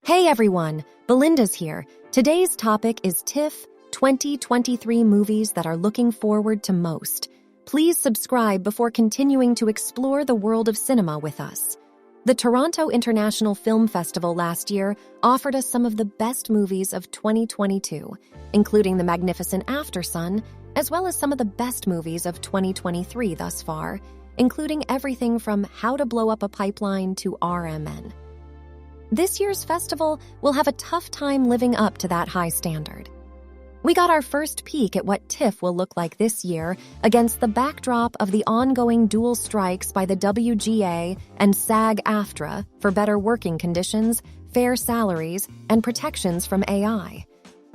Hey everyone, Belinda's here. Today's topic is TIFF 2023 movies that are looking forward to most. Please subscribe before continuing to explore the world of cinema with us. The Toronto International Film Festival last year offered us some of the best movies of 2022, including The Magnificent Aftersun, as well as some of the best movies of 2023 thus far, including everything from How to Blow Up a Pipeline to RMN. This year's festival will have a tough time living up to that high standard. We got our first peek at what TIFF will look like this year against the backdrop of the ongoing dual strikes by the WGA and SAG-AFTRA for better working conditions, fair salaries, and protections from AI.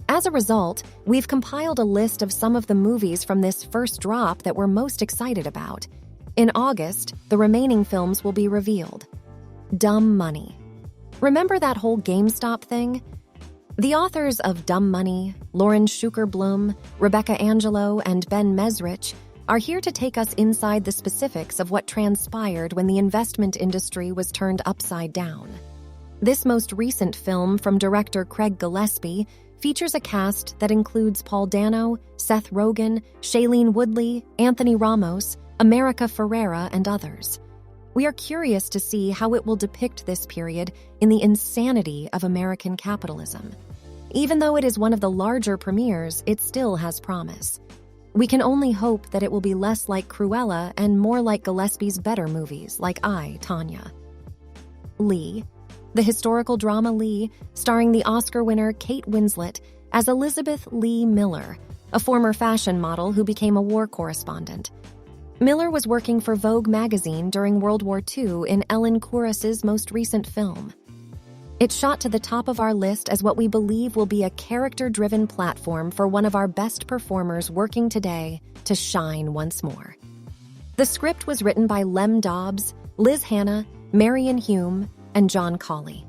As a result, we've compiled a list of some of the movies from this first drop that we're most excited about. In August, the remaining films will be revealed. Dumb Money. Remember that whole GameStop thing? The authors of Dumb Money, Lauren Schuker-Blum, Rebecca Angelo, and Ben Mesrich are here to take us inside the specifics of what transpired when the investment industry was turned upside down. This most recent film from director Craig Gillespie features a cast that includes Paul Dano, Seth Rogen, Shailene Woodley, Anthony Ramos, America Ferrera, and others. We are curious to see how it will depict this period in the insanity of American capitalism. Even though it is one of the larger premieres, it still has promise. We can only hope that it will be less like Cruella and more like Gillespie's better movies like I, Tanya. Lee. The historical drama Lee, starring the Oscar winner Kate Winslet as Elizabeth Lee Miller, a former fashion model who became a war correspondent. Miller was working for Vogue magazine during World War II in Ellen Kuras's most recent film. It shot to the top of our list as what we believe will be a character-driven platform for one of our best performers working today to shine once more. The script was written by Lem Dobbs, Liz Hannah, Marion Hume, and John Cawley.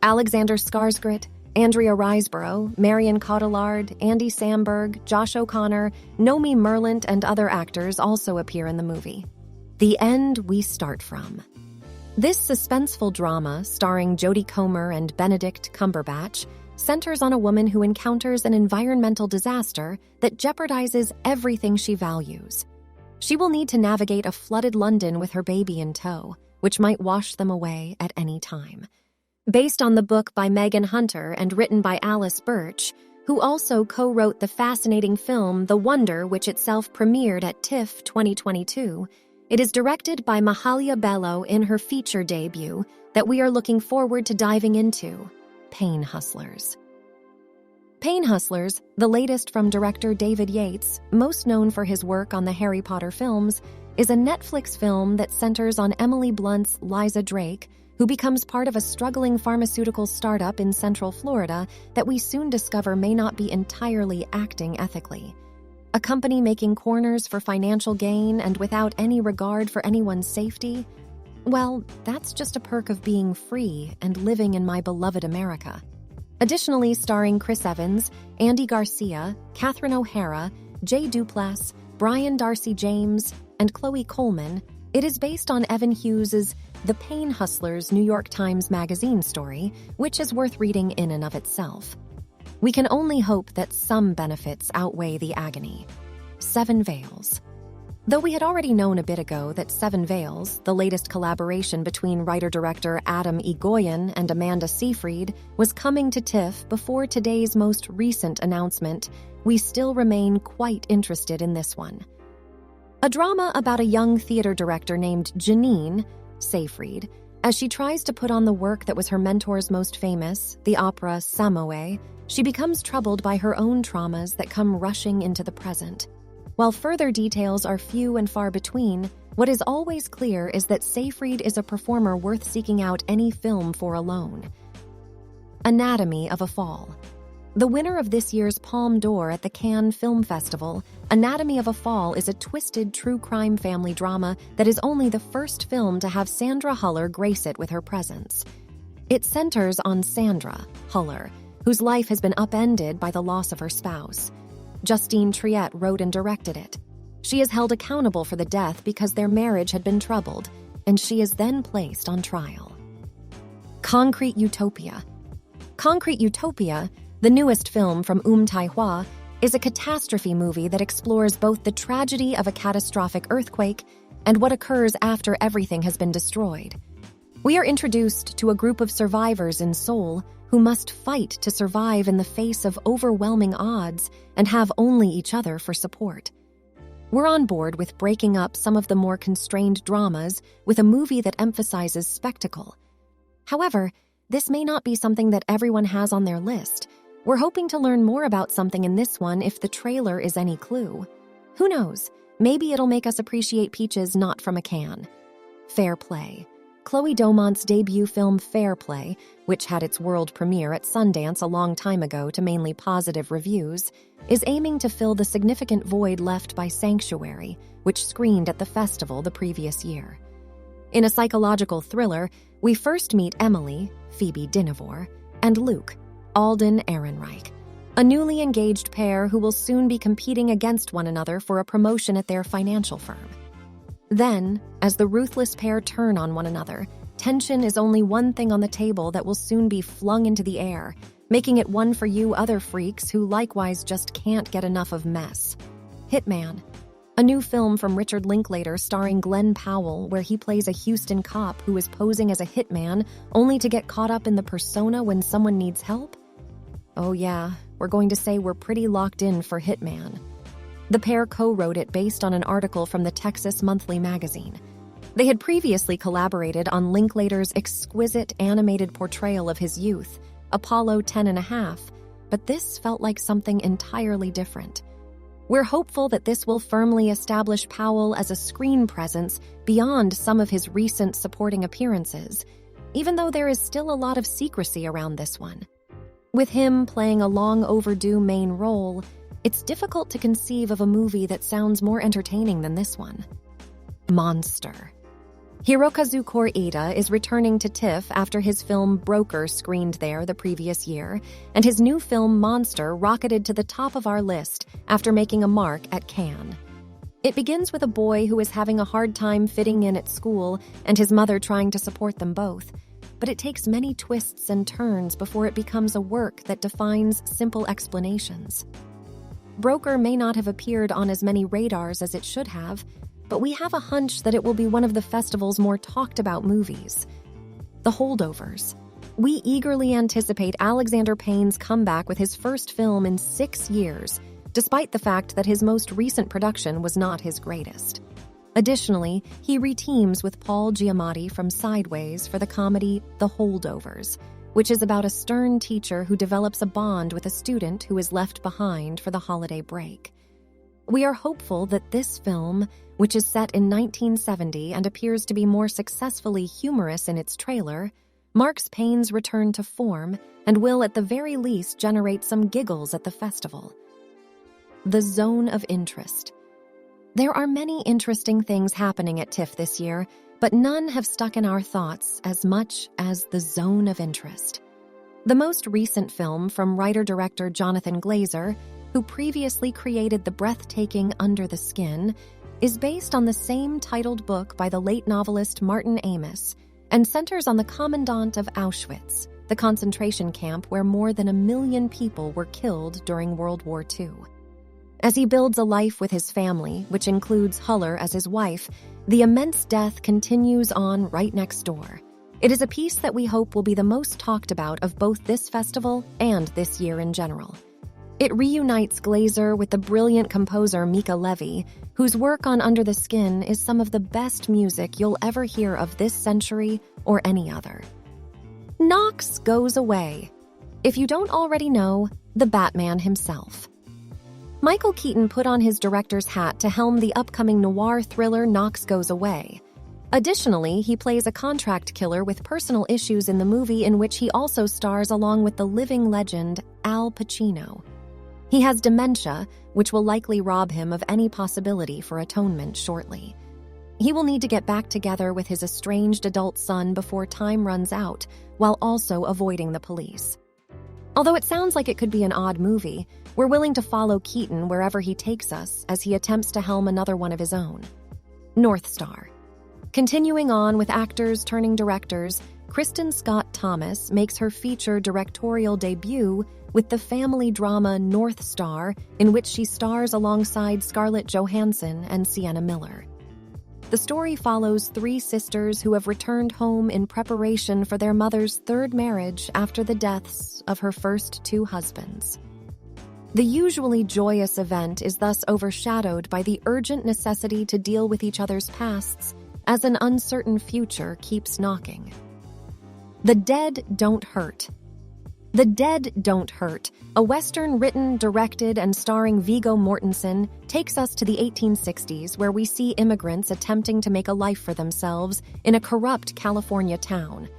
Alexander Skarsgård, Andrea Riseborough, Marion Cotillard, Andy Samberg, Josh O'Connor, Nomi Merlant, and other actors also appear in the movie. The end we start from. This suspenseful drama, starring Jodie Comer and Benedict Cumberbatch, centers on a woman who encounters an environmental disaster that jeopardizes everything she values. She will need to navigate a flooded London with her baby in tow, which might wash them away at any time. Based on the book by Megan Hunter and written by Alice Birch, who also co-wrote the fascinating film The Wonder, which itself premiered at TIFF 2022, it is directed by Mahalia Bello in her feature debut that we are looking forward to diving into, Payne Hustlers. Payne Hustlers, the latest from director David Yates, most known for his work on the Harry Potter films, is a Netflix film that centers on Emily Blunt's Liza Drake, who becomes part of a struggling pharmaceutical startup in Central Florida that we soon discover may not be entirely acting ethically. A company making corners for financial gain and without any regard for anyone's safety? Well, that's just a perk of being free and living in my beloved America. Additionally, starring Chris Evans, Andy Garcia, Catherine O'Hara, Jay Duplass, Brian Darcy James, and Chloe Coleman, it is based on Evan Hughes's The Payne Hustlers New York Times Magazine story, which is worth reading in and of itself. We can only hope that some benefits outweigh the agony. Seven Veils. Though we had already known a bit ago that Seven Veils, the latest collaboration between writer-director Adam Egoyan and Amanda Seyfried, was coming to TIFF before today's most recent announcement, we still remain quite interested in this one. A drama about a young theater director named Janine Seyfried, as she tries to put on the work that was her mentor's most famous, the opera Samoa, she becomes troubled by her own traumas that come rushing into the present. While further details are few and far between, what is always clear is that Seyfried is a performer worth seeking out any film for alone. Anatomy of a Fall. The winner of this year's Palme d'Or at the Cannes Film Festival, Anatomy of a Fall is a twisted true crime family drama that is only the first film to have Sandra Huller grace it with her presence. It centers on Sandra Huller, whose life has been upended by the loss of her spouse. Justine Triet wrote and directed it. She is held accountable for the death because their marriage had been troubled, and she is then placed on trial. Concrete Utopia. Concrete Utopia, the newest film from Tae-Hwa, is a catastrophe movie that explores both the tragedy of a catastrophic earthquake and what occurs after everything has been destroyed. We are introduced to a group of survivors in Seoul who must fight to survive in the face of overwhelming odds and have only each other for support. We're on board with breaking up some of the more constrained dramas with a movie that emphasizes spectacle. However, this may not be something that everyone has on their list. We're hoping to learn more about something in this one if the trailer is any clue. Who knows? Maybe it'll make us appreciate peaches not from a can. Fair Play. Chloe Domont's debut film Fair Play, which had its world premiere at Sundance a long time ago to mainly positive reviews, is aiming to fill the significant void left by Sanctuary, which screened at the festival the previous year. In a psychological thriller, we first meet Emily, Phoebe Dinevor, and Luke, Alden Ehrenreich, a newly engaged pair who will soon be competing against one another for a promotion at their financial firm. Then, as the ruthless pair turn on one another, tension is only one thing on the table that will soon be flung into the air, making it one for you other freaks who likewise just can't get enough of mess. Hitman, a new film from Richard Linklater starring Glenn Powell where he plays a Houston cop who is posing as a hitman only to get caught up in the persona when someone needs help? Oh yeah, we're going to say we're pretty locked in for Hitman. The pair co-wrote it based on an article from the Texas Monthly magazine. They had previously collaborated on Linklater's exquisite animated portrayal of his youth, Apollo 10.5, but this felt like something entirely different. We're hopeful that this will firmly establish Powell as a screen presence beyond some of his recent supporting appearances, even though there is still a lot of secrecy around this one. With him playing a long-overdue main role, it's difficult to conceive of a movie that sounds more entertaining than this one. Monster. Hirokazu Kore-eda is returning to TIFF after his film Broker screened there the previous year, and his new film Monster rocketed to the top of our list after making a mark at Cannes. It begins with a boy who is having a hard time fitting in at school and his mother trying to support them both, but it takes many twists and turns before it becomes a work that defines simple explanations. Broker may not have appeared on as many radars as it should have, but we have a hunch that it will be one of the festival's more talked-about movies. The Holdovers. We eagerly anticipate Alexander Payne's comeback with his first film in 6 years, despite the fact that his most recent production was not his greatest. Additionally, he reteams with Paul Giamatti from Sideways for the comedy The Holdovers, which is about a stern teacher who develops a bond with a student who is left behind for the holiday break. We are hopeful that this film, which is set in 1970 and appears to be more successfully humorous in its trailer, marks Payne's return to form and will at the very least generate some giggles at the festival. The Zone of Interest. There are many interesting things happening at TIFF this year, but none have stuck in our thoughts as much as The Zone of Interest. The most recent film from writer-director Jonathan Glazer, who previously created the breathtaking Under the Skin, is based on the same titled book by the late novelist Martin Amis and centers on the commandant of Auschwitz, the concentration camp where more than 1 million people were killed during World War II. As he builds a life with his family, which includes Huller as his wife, the immense death continues on right next door. It is a piece that we hope will be the most talked about of both this festival and this year in general. It reunites Glazer with the brilliant composer Mika Levy, whose work on Under the Skin is some of the best music you'll ever hear of this century or any other. Knox goes away. If you don't already know, the Batman himself. Michael Keaton put on his director's hat to helm the upcoming noir thriller Knox Goes Away. Additionally, he plays a contract killer with personal issues in the movie in which he also stars along with the living legend Al Pacino. He has dementia, which will likely rob him of any possibility for atonement shortly. He will need to get back together with his estranged adult son before time runs out, while also avoiding the police. Although it sounds like it could be an odd movie, we're willing to follow Keaton wherever he takes us as he attempts to helm another one of his own. North Star. Continuing on with actors turning directors, Kristen Scott Thomas makes her feature directorial debut with the family drama North Star, in which she stars alongside Scarlett Johansson and Sienna Miller. The story follows three sisters who have returned home in preparation for their mother's third marriage after the deaths of her first two husbands. The usually joyous event is thus overshadowed by the urgent necessity to deal with each other's pasts as an uncertain future keeps knocking. The Dead Don't Hurt. The Dead Don't Hurt, a Western written, directed, and starring Viggo Mortensen, takes us to the 1860s, where we see immigrants attempting to make a life for themselves in a corrupt California town.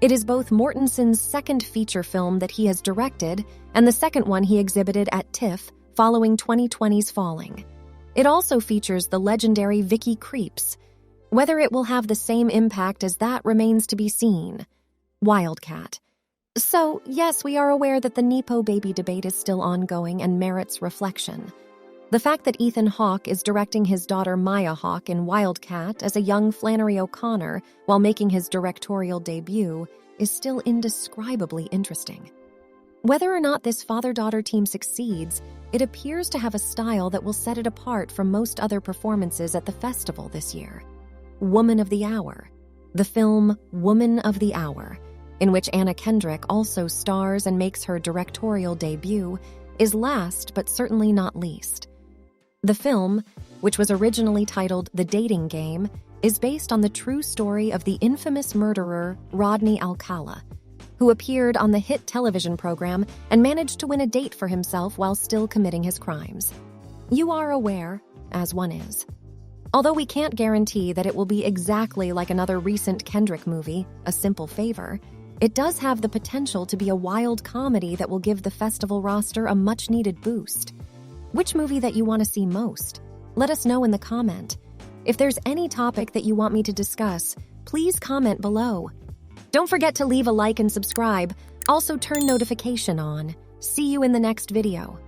It is both Mortensen's second feature film that he has directed and the second one he exhibited at TIFF following 2020's Falling. It also features the legendary Vicky Krieps. Whether it will have the same impact as that remains to be seen. Wildcat. So, yes, we are aware that the Nepo baby debate is still ongoing and merits reflection. The fact that Ethan Hawke is directing his daughter Maya Hawke in Wildcat as a young Flannery O'Connor while making his directorial debut is still indescribably interesting. Whether or not this father-daughter team succeeds, it appears to have a style that will set it apart from most other performances at the festival this year. Woman of the Hour. The film Woman of the Hour, in which Anna Kendrick also stars and makes her directorial debut, is last but certainly not least. The film, which was originally titled The Dating Game, is based on the true story of the infamous murderer Rodney Alcala, who appeared on the hit television program and managed to win a date for himself while still committing his crimes. You are aware, as one is. Although we can't guarantee that it will be exactly like another recent Kendrick movie, A Simple Favor, it does have the potential to be a wild comedy that will give the festival roster a much-needed boost. Which movie that you want to see most? Let us know in the comment. If there's any topic that you want me to discuss, please comment below. Don't forget to leave a like and subscribe. Also turn notification on. See you in the next video.